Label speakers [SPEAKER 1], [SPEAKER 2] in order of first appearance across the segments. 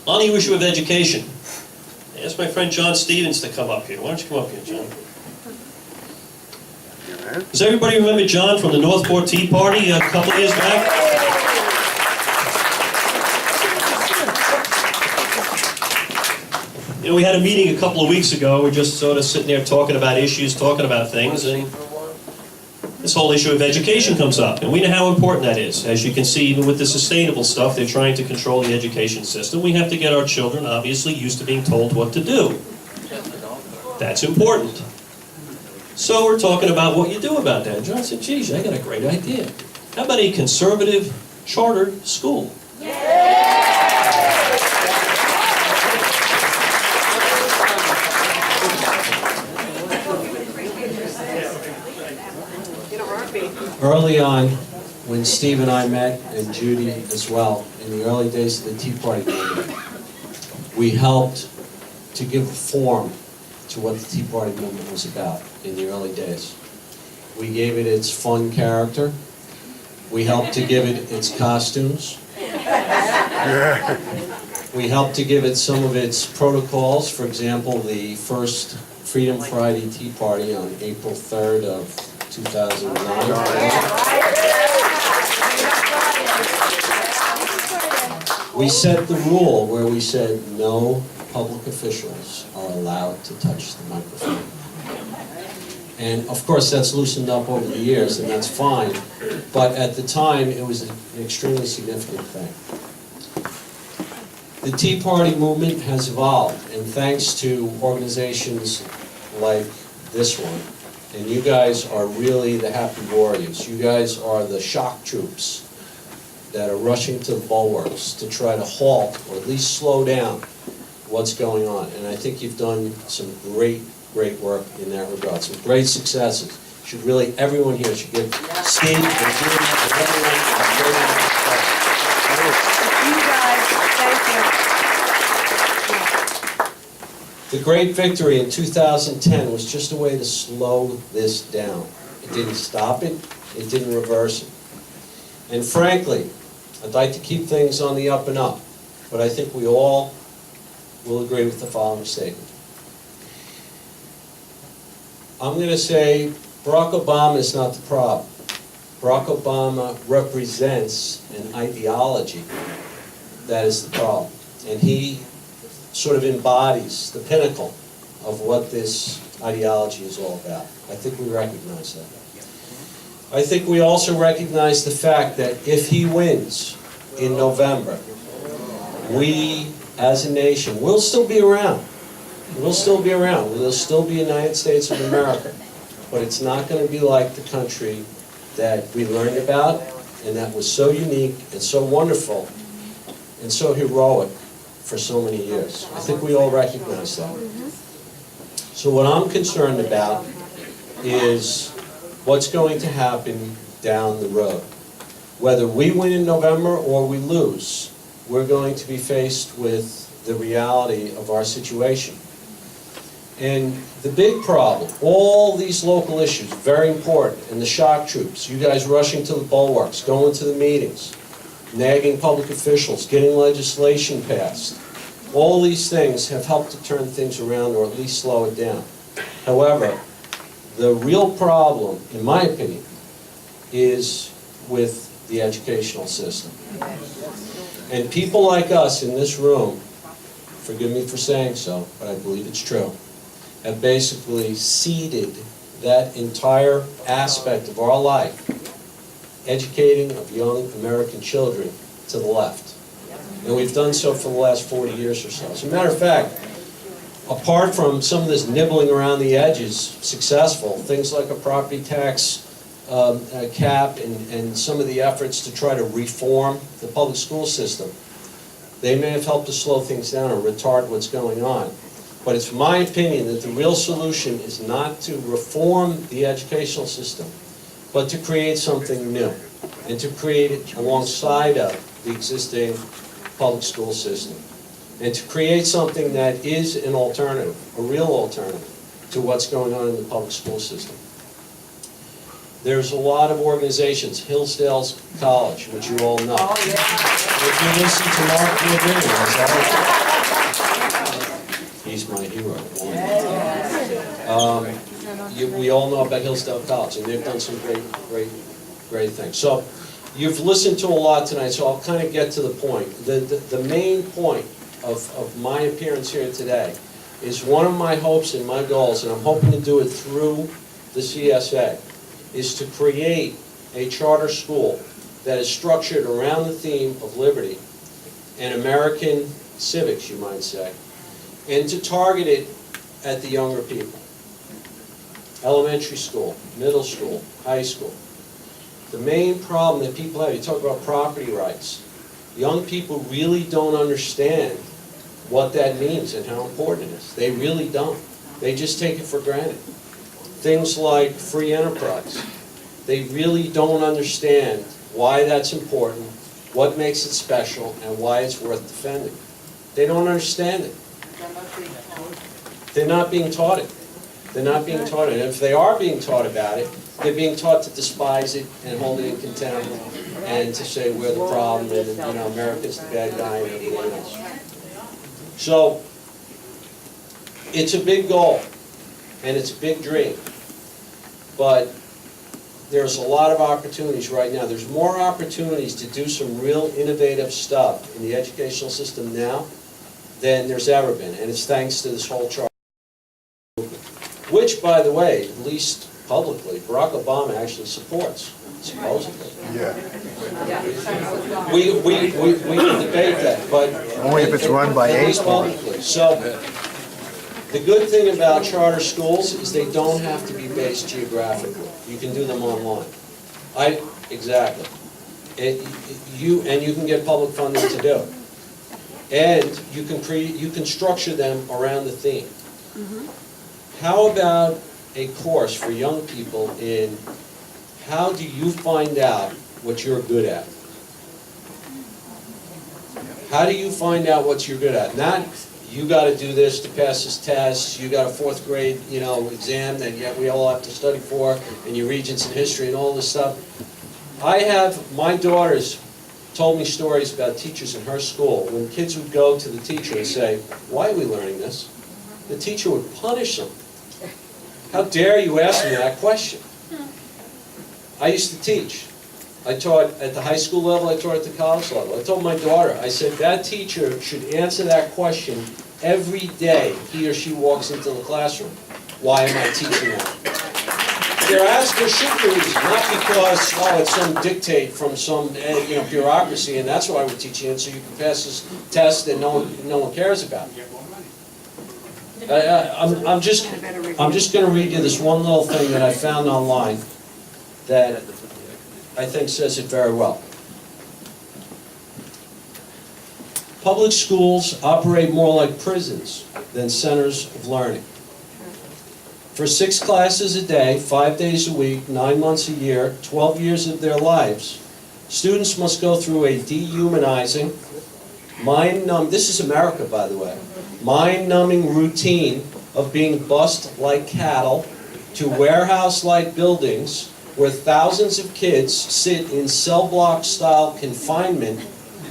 [SPEAKER 1] On the issue of education, I asked my friend John Stevens to come up here. Why don't you come up here, John? Does everybody remember John from the Northport Tea Party a couple of years back? You know, we had a meeting a couple of weeks ago. We're just sort of sitting there talking about issues, talking about things, and this whole issue of education comes up, and we know how important that is. As you can see, even with the sustainable stuff, they're trying to control the education system. We have to get our children, obviously, used to being told what to do. That's important. So we're talking about what you do about that. John said, geez, I got a great idea. How about a conservative charter school?
[SPEAKER 2] Early on, when Steve and I met, and Judy as well, in the early days of the Tea Party movement, we helped to give a form to what the Tea Party movement was about in the early days. We gave it its fun character. We helped to give it its costumes. We helped to give it some of its protocols. For example, the first Freedom Friday Tea Party on April 3rd of 2009. We set the rule where we said no public officials are allowed to touch the microphone. And of course that's loosened up over the years, and that's fine, but at the time it was an extremely significant thing. The Tea Party movement has evolved, and thanks to organizations like this one, and you guys are really the happy warriors. You guys are the shock troops that are rushing to the bulwarks to try to halt, or at least slow down, what's going on. And I think you've done some great work in that regard, some great successes. Should really, everyone here should give Steve and Judy and everyone a great applause.
[SPEAKER 3] You guys, thank you.
[SPEAKER 2] The great victory in 2010 was just a way to slow this down. It didn't stop it, it didn't reverse it. And frankly, I'd like to keep things on the up and up, but I think we all will agree with the following statement. I'm going to say Barack Obama is not the problem. Barack Obama represents an ideology that is the problem. And he sort of embodies the pinnacle of what this ideology is all about. I think we recognize that. I think we also recognize the fact that if he wins in November, we as a nation will still be around. We'll still be around. We'll still be United States of America. But it's not going to be like the country that we learned about and that was so unique and so wonderful and so heroic for so many years. I think we all recognize that. So what I'm concerned about is what's going to happen down the road. Whether we win in November or we lose, we're going to be faced with the reality of our situation. And the big problem, all these local issues, very important, and the shock troops, you guys rushing to the bulwarks, going to the meetings, nagging public officials, getting legislation passed, all these things have helped to turn things around or at least slow it down. However, the real problem, in my opinion, is with the educational system. And people like us in this room, forgive me for saying so, but I believe it's true, have basically ceded that entire aspect of our life, educating of young American children, to the left. And we've done so for the last 40 years or so. As a matter of fact, apart from some of this nibbling around the edges, successful, things like a property tax cap and some of the efforts to try to reform the public school system, they may have helped to slow things down or retard what's going on. But it's my opinion that the real solution is not to reform the educational system, but to create something new, and to create it alongside of the existing public school system, and to create something that is an alternative, a real alternative, to what's going on in the public school system. There's a lot of organizations, Hillsdale College, which you all know.
[SPEAKER 3] Oh, yeah.
[SPEAKER 2] If you listen to Mark Woodring, he's my hero. We all know about Hillsdale College, and they've done some great things. So you've listened to a lot tonight, so I'll kind of get to the point. The main point of my appearance here today is one of my hopes and my goals, and I'm hoping to do it through the CSA, is to create a charter school that is structured around the theme of liberty and American civics, you might say, and to target it at the younger people. Elementary school, middle school, high school. The main problem that people have, you talk about property rights. Young people really don't understand what that means and how important it is. They really don't. They just take it for granted. Things like free enterprise. They really don't understand why that's important, what makes it special, and why it's worth defending. They don't understand it. They're not being taught it. They're not being taught it. And if they are being taught about it, they're being taught to despise it and hold it in contempt and to say we're the problem and, you know, America's the bad guy and everything else. So, it's a big goal and it's a big dream. But there's a lot of opportunities right now. There's more opportunities to do some real innovative stuff in the educational system now than there's ever been. And it's thanks to this whole charter movement. Which, by the way, at least publicly, Barack Obama actually supports, supposedly.
[SPEAKER 4] Yeah,
[SPEAKER 2] We can debate that, but...
[SPEAKER 4] only if it's run by
[SPEAKER 2] at least
[SPEAKER 4] eight.
[SPEAKER 2] publicly. So, the good thing about charter schools is they don't have to be based geographically. You can do them online. Exactly. You can get public funding to do it. And you can structure them around the theme. How about a course for young people in how do you find out what you're good at? How do you find out what you're good at? Not you got to do this to pass this test, you got a fourth grade, exam that we all have to study for, and your Regents in history and all this stuff. My daughters told me stories about teachers in her school. When kids would go to the teacher and say, why are we learning this? The teacher would punish them. How dare you ask me that question? I used to teach. I taught at the high school level, I taught at the college level. I told my daughter, I said, that teacher should answer that question every day he or she walks into the classroom. Why am I teaching that? There should be a reason, not because, it's some dictate from some bureaucracy, and that's why we're teaching it, so you can pass this test that no one cares about. I'm just going to read you this one little thing that I found online that I think says it very well. Public schools operate more like prisons than centers of learning. For 6 classes a day, 5 days a week, 9 months a year, 12 years of their lives, students must go through a dehumanizing, this is America, by the way, mind-numbing routine of being bussed like cattle to warehouse-like buildings where thousands of kids sit in cell block-style confinement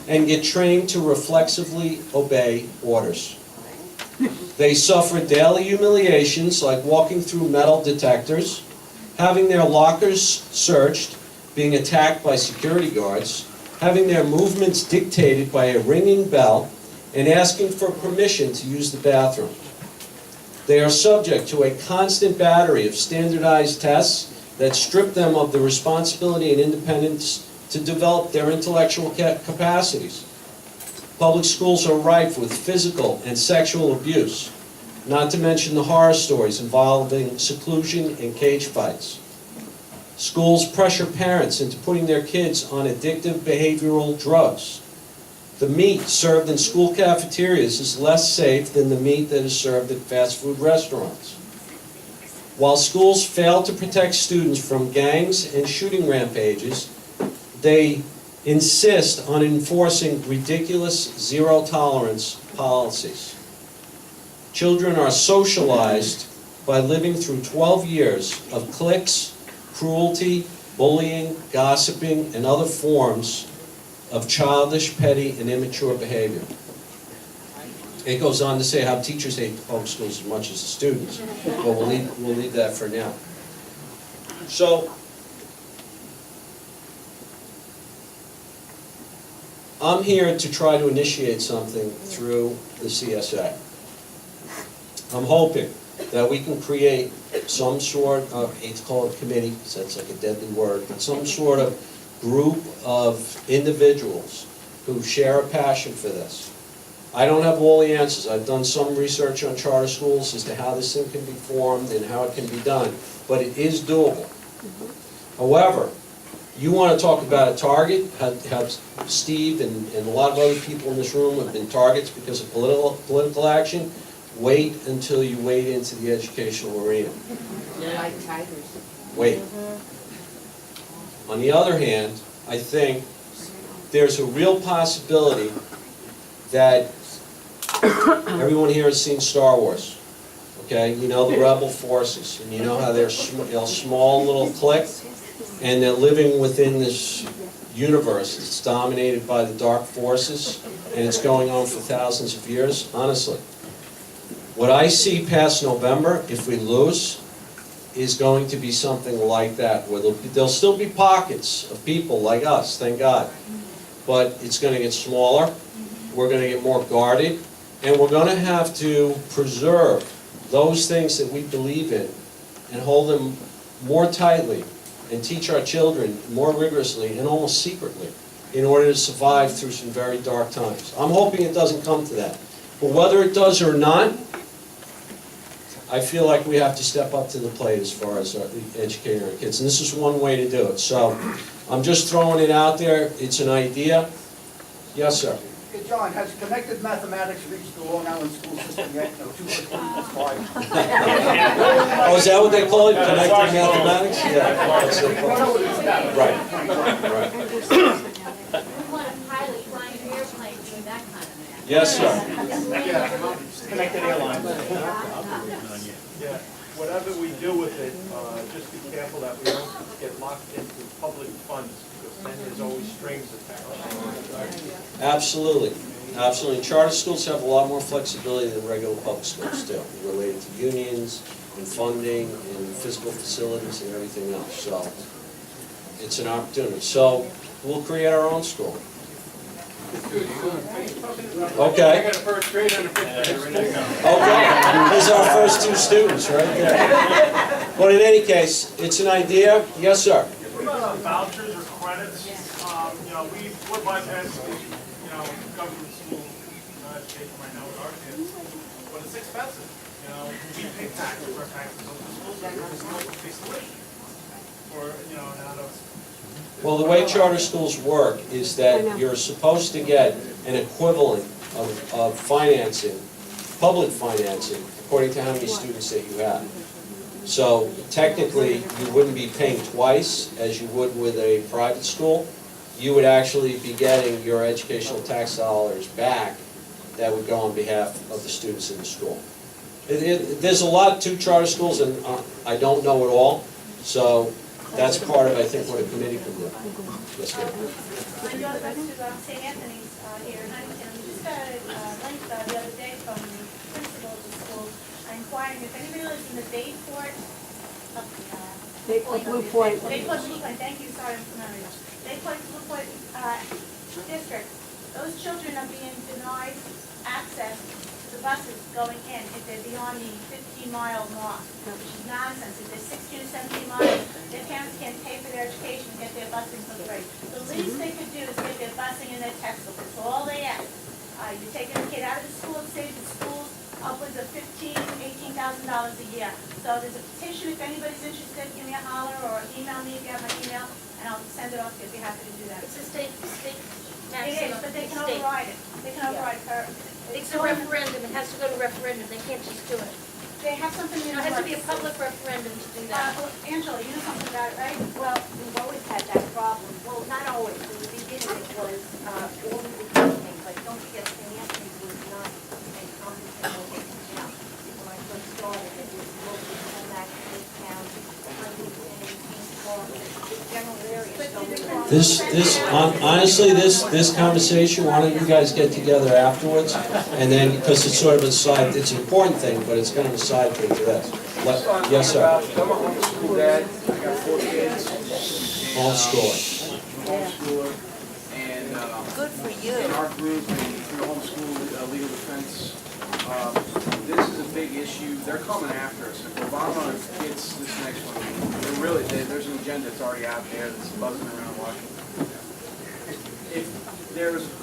[SPEAKER 2] and get trained to reflexively obey orders. They suffer daily humiliations like walking through metal detectors, having their lockers searched, being attacked by security guards, having their movements dictated by a ringing bell, and asking for permission to use the bathroom. They are subject to a constant battery of standardized tests that strip them of the responsibility and independence to develop their intellectual capacities. Public schools are rife with physical and sexual abuse, not to mention the horror stories involving seclusion and cage fights. Schools pressure parents into putting their kids on addictive behavioral drugs. The meat served in school cafeterias is less safe than the meat that is served at fast food restaurants. While schools fail to protect students from gangs and shooting rampages, they insist on enforcing ridiculous zero-tolerance policies. Children are socialized by living through 12 years of cliques, cruelty, bullying, gossiping, and other forms of childish, petty, and immature behavior. It goes on to say how teachers hate the public schools as much as the students, but we'll leave that for now. So, I'm here to try to initiate something through the CSA. I'm hoping that we can create some sort of, I hate to call it committee, because that's like a deadly word, but some sort of group of individuals who share a passion for this. I don't have all the answers. I've done some research on charter schools as to how this thing can be formed and how it can be done, but it is doable. However, you want to talk about a target, have Steve and a lot of other people in this room have been targets because of political action, wait until you wade into the educational arena.
[SPEAKER 3] They're like tigers.
[SPEAKER 2] Wait. On the other hand, I think there's a real possibility that everyone here has seen Star Wars, okay? You know the rebel forces, and you know how they're a small little clique, and they're living within this universe that's dominated by the dark forces, and it's going on for thousands of years. Honestly, what I see past November, if we lose, is going to be something like that, where there'll still be pockets of people like us, thank God, but it's going to get smaller, we're going to get more guarded, and we're going to have to preserve those things that we believe in and hold them more tightly and teach our children more rigorously and almost secretly in order to survive through some very dark times. I'm hoping it doesn't come to that. But whether it does or not, I feel like we have to step up to the plate as far as educating our kids. And this is one way to do it. So I'm just throwing it out there. It's an idea. Yes, sir.
[SPEAKER 4] Hey, John, has connected mathematics reached the Long Island school system yet? No, 2 + 2 = 5.
[SPEAKER 2] Oh, is that what they call it? Connected mathematics? Yeah. That's what they call it. Right. Right.
[SPEAKER 5] We want to pilot flying airplanes doing that kind of math.
[SPEAKER 2] Yes, sir.
[SPEAKER 4] Yeah, connected airlines.
[SPEAKER 6] Yeah, whatever we do with it, just be careful that we don't get locked into public funds, because then there's always strings attached.
[SPEAKER 2] Absolutely. Absolutely. Charter schools have a lot more flexibility than regular public schools do, related to unions and funding and physical facilities and everything else. So it's an opportunity. So we'll create our own school. Okay. Okay. These are our first 2 students right there. But in any case, it's an idea. Yes, sir.
[SPEAKER 6] What about vouchers or credits? We're bypassing, government school education right now with our kids, but it's expensive. We pay taxes, our taxes on the schools, we still pay tuition. Or, out of.
[SPEAKER 2] Well, the way charter schools work is that you're supposed to get an equivalent of financing, public financing, according to how many students that you have. So technically, you wouldn't be paying twice as you would with a private school. You would actually be getting your educational tax dollars back that would go on behalf of the students in the school. There's a lot to charter schools, and I don't know it all, so that's part of, I think, what a committee can do. Yes, ma'am.
[SPEAKER 5] My daughter goes to St. Anthony's here in Huntington. We just got a link the other day from the principal of the school inquiring if anybody lives in the Bayport.
[SPEAKER 3] Blue Point.
[SPEAKER 5] Bayport, Blue Point, thank you, sorry, I'm familiar. Bayport, Blue Point district. Those children are being denied access to the buses going in if they're beyond the 15-mile mark, which is nonsense. If they're 16 or 17 miles, their parents can't pay for their education and get their busing for free. The least they could do is get their busing and their textbooks. That's all they ask. You're taking a kid out of the school and saves the schools upwards of $15,000, $18,000 a year. So there's a petition, if anybody's interested, give me a holler or email me, if you have my email, and I'll send it off to you, I'd be happy to do that.
[SPEAKER 7] It's a state tax.
[SPEAKER 5] It is, but they can override it. They can override her.
[SPEAKER 7] It's a referendum, it has to go to referendum, they can't just do it.
[SPEAKER 5] They have something in
[SPEAKER 7] It
[SPEAKER 5] the
[SPEAKER 7] has to be a
[SPEAKER 5] works.
[SPEAKER 7] public referendum to do that.
[SPEAKER 5] Angela, you know something about it, right?
[SPEAKER 8] Well, we've always had that problem. Well, not always. In the beginning, it was all of the things, like, don't forget, St. Anthony's was not a competent location town. When I first started, it was local, Comac, Town, Huntington, Kings
[SPEAKER 2] Honestly, this conversation, why don't you guys get together afterwards? And then, because it's sort of a side, it's an important thing, but it's kind of a side thing to this. Yes, sir.
[SPEAKER 9] I'm a homeschool dad, I got 4 kids.
[SPEAKER 2] Homeschooling.
[SPEAKER 9] Homeschooler, and
[SPEAKER 8] Good for you.
[SPEAKER 9] in our group, through the homeschool legal defense, this is a big issue. They're coming after us. If Obama gets this next one, there's an agenda that's already out there that's buzzing around Washington. If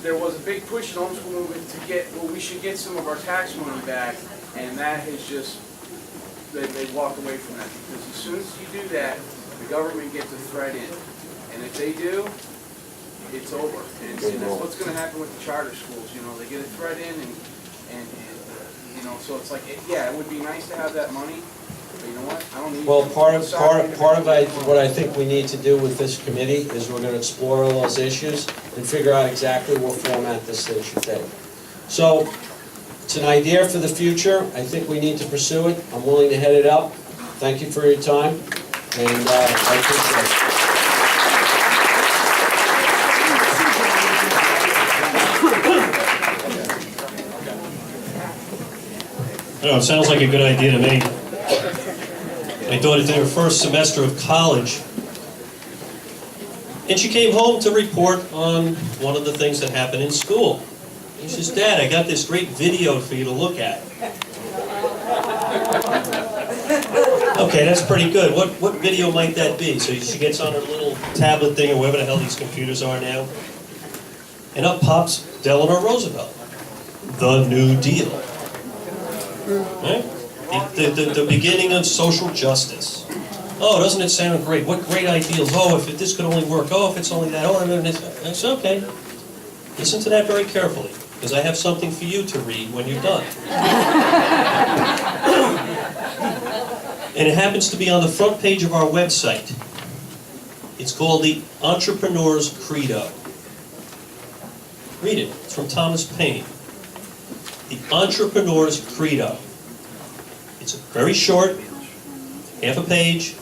[SPEAKER 9] there was a big push in the homeschool movement to get, well, we should get some of our tax money back, and that has just, they walk away from that, because as soon as you do that, the government gets a threat in, and if they do, it's over. And that's what's going to happen with the charter schools. You know, they get a threat in, and you know, so it's like, yeah, it would be nice to have that money, but you know what? I don't need.
[SPEAKER 2] Well, part of what I think we need to do with this committee is we're going to explore all those issues and figure out exactly what format this thing should take. So, it's an idea for the future. I think we need to pursue it. I'm willing to head it up. Thank you for your time, and I appreciate it.
[SPEAKER 1] I don't know, it sounds like a good idea to me. My daughter did her first semester of college, and she came home to report on one of the things that happened in school. She says, "Dad, I got this great video for you to look at." Okay, that's pretty good. What video might that be? So she gets on her little tablet thing, or whatever the hell these computers are now, and up pops Delano Roosevelt, the New Deal. Right? The beginning of social justice. Oh, doesn't it sound great? What great ideals. Oh, if this could only work. Oh, if it's only that. Oh, it's okay. Listen to that very carefully, because I have something for you to read when you're done. And it happens to be on the front page of our website. It's called The Entrepreneur's Credo. Read it. It's from Thomas Paine. The Entrepreneur's Credo. It's very short, half a page.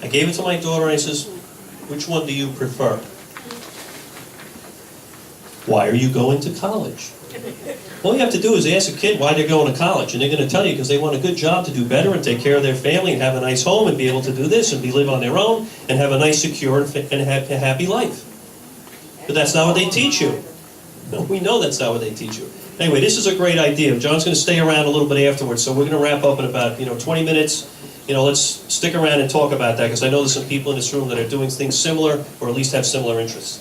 [SPEAKER 1] I gave it to my daughter and I says, "Which one do you prefer?" "Why are you going to college?" All you have to do is ask a kid why they're going to college, and they're going to tell you because they want a good job to do better and take care of their family and have a nice home and be able to do this and live on their own and have a nice, secure, and happy life. But that's not what they teach you. We know that's not what they teach you. Anyway, this is a great idea. John's going to stay around a little bit afterwards, so we're going to wrap up in about 20 minutes. Let's stick around and talk about that, because I know there's some people in this room that are doing things similar, or at least have similar interests.